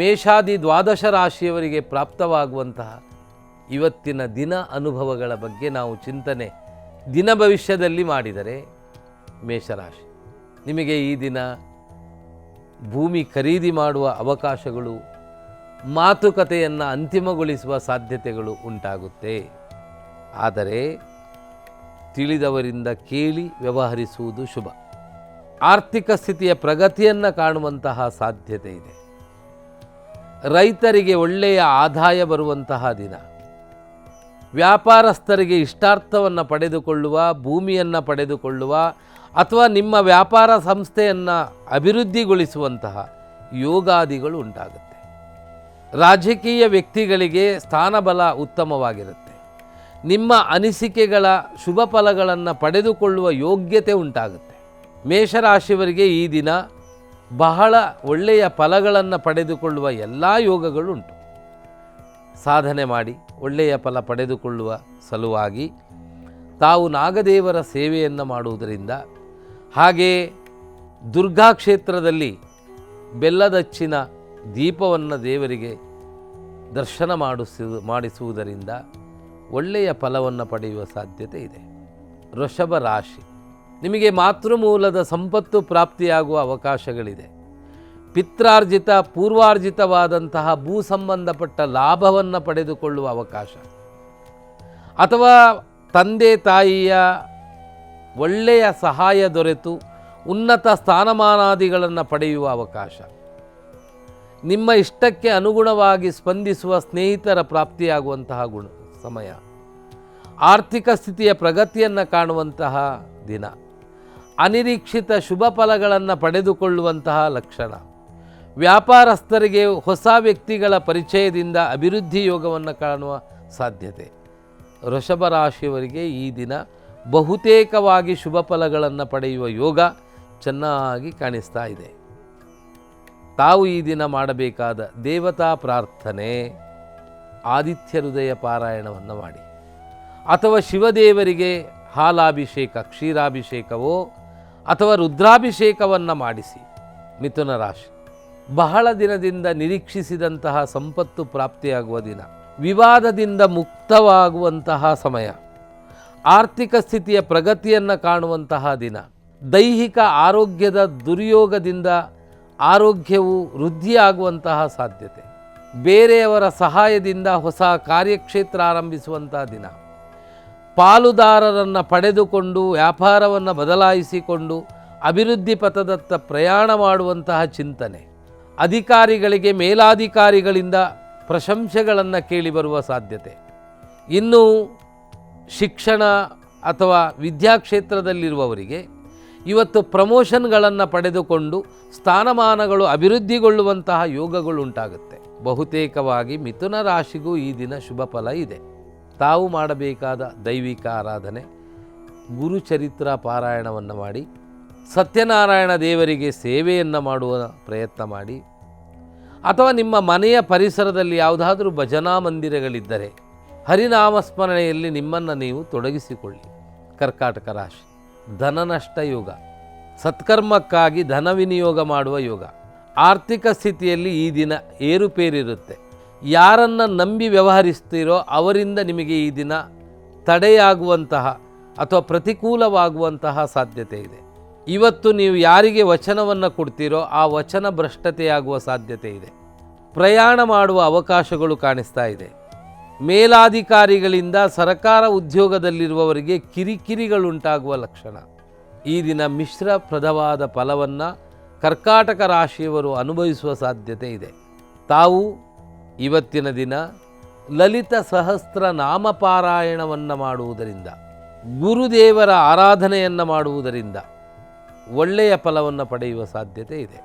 ಮೇಷಾದಿ ದ್ವಾದಶ ರಾಶಿಯವರಿಗೆ ಪ್ರಾಪ್ತವಾಗುವಂತಹ ಇವತ್ತಿನ ದಿನ ಅನುಭವಗಳ ಬಗ್ಗೆ ನಾವು ಚಿಂತನೆ ದಿನ ಭವಿಷ್ಯದಲ್ಲಿ ಮಾಡಿದರೆ, ಮೇಷರಾಶಿ ನಿಮಗೆ ಈ ದಿನ ಭೂಮಿ ಖರೀದಿ ಮಾಡುವ ಅವಕಾಶಗಳು, ಮಾತುಕತೆಯನ್ನು ಅಂತಿಮಗೊಳಿಸುವ ಸಾಧ್ಯತೆಗಳು ಉಂಟಾಗುತ್ತೆ. ಆದರೆ ತಿಳಿದವರಿಂದ ಕೇಳಿ ವ್ಯವಹರಿಸುವುದು ಶುಭ. ಆರ್ಥಿಕ ಸ್ಥಿತಿಯ ಪ್ರಗತಿಯನ್ನು ಕಾಣುವಂತಹ ಸಾಧ್ಯತೆ ಇದೆ. ರೈತರಿಗೆ ಒಳ್ಳೆಯ ಆದಾಯ ಬರುವಂತಹ ದಿನ. ವ್ಯಾಪಾರಸ್ಥರಿಗೆ ಇಷ್ಟಾರ್ಥವನ್ನು ಪಡೆದುಕೊಳ್ಳುವ, ಭೂಮಿಯನ್ನು ಪಡೆದುಕೊಳ್ಳುವ ಅಥವಾ ನಿಮ್ಮ ವ್ಯಾಪಾರ ಸಂಸ್ಥೆಯನ್ನು ಅಭಿವೃದ್ಧಿಗೊಳಿಸುವಂತಹ ಯೋಗಾದಿಗಳು ಉಂಟಾಗುತ್ತೆ. ರಾಜಕೀಯ ವ್ಯಕ್ತಿಗಳಿಗೆ ಸ್ಥಾನಬಲ ಉತ್ತಮವಾಗಿರುತ್ತೆ. ನಿಮ್ಮ ಅನಿಸಿಕೆಗಳ ಶುಭ ಫಲಗಳನ್ನು ಪಡೆದುಕೊಳ್ಳುವ ಯೋಗ್ಯತೆ ಉಂಟಾಗುತ್ತೆ. ಮೇಷರಾಶಿಯವರಿಗೆ ಈ ದಿನ ಬಹಳ ಒಳ್ಳೆಯ ಫಲಗಳನ್ನು ಪಡೆದುಕೊಳ್ಳುವ ಎಲ್ಲ ಯೋಗಗಳುಂಟು. ಸಾಧನೆ ಮಾಡಿ ಒಳ್ಳೆಯ ಫಲ ಪಡೆದುಕೊಳ್ಳುವ ಸಲುವಾಗಿ ತಾವು ನಾಗದೇವರ ಸೇವೆಯನ್ನು ಮಾಡುವುದರಿಂದ, ಹಾಗೇ ದುರ್ಗಾ ಕ್ಷೇತ್ರದಲ್ಲಿ ಬೆಲ್ಲದಚ್ಚಿನ ದೀಪವನ್ನು ದೇವರಿಗೆ ದರ್ಶನ ಮಾಡಿಸುವುದರಿಂದ ಒಳ್ಳೆಯ ಫಲವನ್ನು ಪಡೆಯುವ ಸಾಧ್ಯತೆ ಇದೆ. ವೃಷಭ ರಾಶಿ ನಿಮಗೆ ಮಾತೃಮೂಲದ ಸಂಪತ್ತು ಪ್ರಾಪ್ತಿಯಾಗುವ ಅವಕಾಶಗಳಿದೆ. ಪಿತ್ರಾರ್ಜಿತ ಪೂರ್ವಾರ್ಜಿತವಾದಂತಹ ಭೂ ಸಂಬಂಧಪಟ್ಟ ಲಾಭವನ್ನು ಪಡೆದುಕೊಳ್ಳುವ ಅವಕಾಶ, ಅಥವಾ ತಂದೆ ತಾಯಿಯ ಒಳ್ಳೆಯ ಸಹಾಯ ದೊರೆತು ಉನ್ನತ ಸ್ಥಾನಮಾನಾದಿಗಳನ್ನು ಪಡೆಯುವ ಅವಕಾಶ, ನಿಮ್ಮ ಇಷ್ಟಕ್ಕೆ ಅನುಗುಣವಾಗಿ ಸ್ಪಂದಿಸುವ ಸ್ನೇಹಿತರ ಪ್ರಾಪ್ತಿಯಾಗುವಂತಹ ಸಮಯ, ಆರ್ಥಿಕ ಸ್ಥಿತಿಯ ಪ್ರಗತಿಯನ್ನು ಕಾಣುವಂತಹ ದಿನ, ಅನಿರೀಕ್ಷಿತ ಶುಭ ಫಲಗಳನ್ನು ಪಡೆದುಕೊಳ್ಳುವಂತಹ ಲಕ್ಷಣ, ವ್ಯಾಪಾರಸ್ಥರಿಗೆ ಹೊಸ ವ್ಯಕ್ತಿಗಳ ಪರಿಚಯದಿಂದ ಅಭಿವೃದ್ಧಿ ಯೋಗವನ್ನು ಕಾಣುವ ಸಾಧ್ಯತೆ. ವೃಷಭ ರಾಶಿಯವರಿಗೆ ಈ ದಿನ ಬಹುತೇಕವಾಗಿ ಶುಭ ಫಲಗಳನ್ನು ಪಡೆಯುವ ಯೋಗ ಚೆನ್ನಾಗಿ ಕಾಣಿಸ್ತಾ ಇದೆ. ತಾವು ಈ ದಿನ ಮಾಡಬೇಕಾದ ದೇವತಾ ಪ್ರಾರ್ಥನೆ, ಆದಿತ್ಯ ಹೃದಯ ಪಾರಾಯಣವನ್ನು ಮಾಡಿ, ಅಥವಾ ಶಿವದೇವರಿಗೆ ಹಾಲಾಭಿಷೇಕ, ಕ್ಷೀರಾಭಿಷೇಕವೋ ಅಥವಾ ರುದ್ರಾಭಿಷೇಕವನ್ನು ಮಾಡಿಸಿ. ಮಿಥುನ ರಾಶಿ ಬಹಳ ದಿನದಿಂದ ನಿರೀಕ್ಷಿಸಿದಂತಹ ಸಂಪತ್ತು ಪ್ರಾಪ್ತಿಯಾಗುವ ದಿನ, ವಿವಾದದಿಂದ ಮುಕ್ತವಾಗುವಂತಹ ಸಮಯ, ಆರ್ಥಿಕ ಸ್ಥಿತಿಯ ಪ್ರಗತಿಯನ್ನು ಕಾಣುವಂತಹ ದಿನ, ದೈಹಿಕ ಆರೋಗ್ಯದ ದುರ್ಯೋಗದಿಂದ ಆರೋಗ್ಯವು ವೃದ್ಧಿಯಾಗುವಂತಹ ಸಾಧ್ಯತೆ, ಬೇರೆಯವರ ಸಹಾಯದಿಂದ ಹೊಸ ಕಾರ್ಯಕ್ಷೇತ್ರ ಆರಂಭಿಸುವಂತಹ ದಿನ, ಪಾಲುದಾರರನ್ನು ಪಡೆದುಕೊಂಡು ವ್ಯಾಪಾರವನ್ನು ಬದಲಾಯಿಸಿಕೊಂಡು ಅಭಿವೃದ್ಧಿ ಪಥದತ್ತ ಪ್ರಯಾಣ ಮಾಡುವಂತಹ ಚಿಂತನೆ, ಅಧಿಕಾರಿಗಳಿಗೆ ಮೇಲಾಧಿಕಾರಿಗಳಿಂದ ಪ್ರಶಂಸೆಗಳನ್ನು ಕೇಳಿ ಬರುವ ಸಾಧ್ಯತೆ. ಇನ್ನು ಶಿಕ್ಷಣ ಅಥವಾ ವಿದ್ಯಾಕ್ಷೇತ್ರದಲ್ಲಿರುವವರಿಗೆ ಇವತ್ತು ಪ್ರಮೋಷನ್ಗಳನ್ನು ಪಡೆದುಕೊಂಡು ಸ್ಥಾನಮಾನಗಳು ಅಭಿವೃದ್ಧಿಗೊಳ್ಳುವಂತಹ ಯೋಗಗಳು ಉಂಟಾಗುತ್ತೆ. ಬಹುತೇಕವಾಗಿ ಮಿಥುನ ರಾಶಿಗೂ ಈ ದಿನ ಶುಭ ಫಲ ಇದೆ. ತಾವು ಮಾಡಬೇಕಾದ ದೈವಿಕ ಆರಾಧನೆ, ಗುರುಚರಿತ್ರ ಪಾರಾಯಣವನ್ನು ಮಾಡಿ, ಸತ್ಯನಾರಾಯಣ ದೇವರಿಗೆ ಸೇವೆಯನ್ನು ಮಾಡುವ ಪ್ರಯತ್ನ ಮಾಡಿ, ಅಥವಾ ನಿಮ್ಮ ಮನೆಯ ಪರಿಸರದಲ್ಲಿ ಯಾವುದಾದ್ರೂ ಭಜನಾ ಮಂದಿರಗಳಿದ್ದರೆ ಹರಿನಾಮಸ್ಮರಣೆಯಲ್ಲಿ ನಿಮ್ಮನ್ನು ನೀವು ತೊಡಗಿಸಿಕೊಳ್ಳಿ. ಕರ್ಕಾಟಕ ರಾಶಿ ಧನನಷ್ಟ ಯೋಗ, ಸತ್ಕರ್ಮಕ್ಕಾಗಿ ಧನ ವಿನಿಯೋಗ ಮಾಡುವ ಯೋಗ, ಆರ್ಥಿಕ ಸ್ಥಿತಿಯಲ್ಲಿ ಈ ದಿನ ಏರುಪೇರಿರುತ್ತೆ. ಯಾರನ್ನು ನಂಬಿ ವ್ಯವಹರಿಸ್ತೀರೋ ಅವರಿಂದ ನಿಮಗೆ ಈ ದಿನ ತಡೆಯಾಗುವಂತಹ ಅಥವಾ ಪ್ರತಿಕೂಲವಾಗುವಂತಹ ಸಾಧ್ಯತೆ ಇದೆ. ಇವತ್ತು ನೀವು ಯಾರಿಗೆ ವಚನವನ್ನು ಕೊಡ್ತೀರೋ ಆ ವಚನ ಭ್ರಷ್ಟತೆಯಾಗುವ ಸಾಧ್ಯತೆ ಇದೆ. ಪ್ರಯಾಣ ಮಾಡುವ ಅವಕಾಶಗಳು ಕಾಣಿಸ್ತಾ ಇದೆ. ಮೇಲಾಧಿಕಾರಿಗಳಿಂದ ಸರಕಾರ ಉದ್ಯೋಗದಲ್ಲಿರುವವರಿಗೆ ಕಿರಿಕಿರಿಗಳುಂಟಾಗುವ ಲಕ್ಷಣ. ಈ ದಿನ ಮಿಶ್ರಪ್ರದವಾದ ಫಲವನ್ನು ಕರ್ಕಾಟಕ ರಾಶಿಯವರು ಅನುಭವಿಸುವ ಸಾಧ್ಯತೆ ಇದೆ. ತಾವು ಇವತ್ತಿನ ದಿನ ಲಲಿತ ಸಹಸ್ರ ನಾಮಪಾರಾಯಣವನ್ನು ಮಾಡುವುದರಿಂದ, ಗುರುದೇವರ ಆರಾಧನೆಯನ್ನು ಮಾಡುವುದರಿಂದ ಒಳ್ಳೆಯ ಫಲವನ್ನು ಪಡೆಯುವ ಸಾಧ್ಯತೆ ಇದೆ.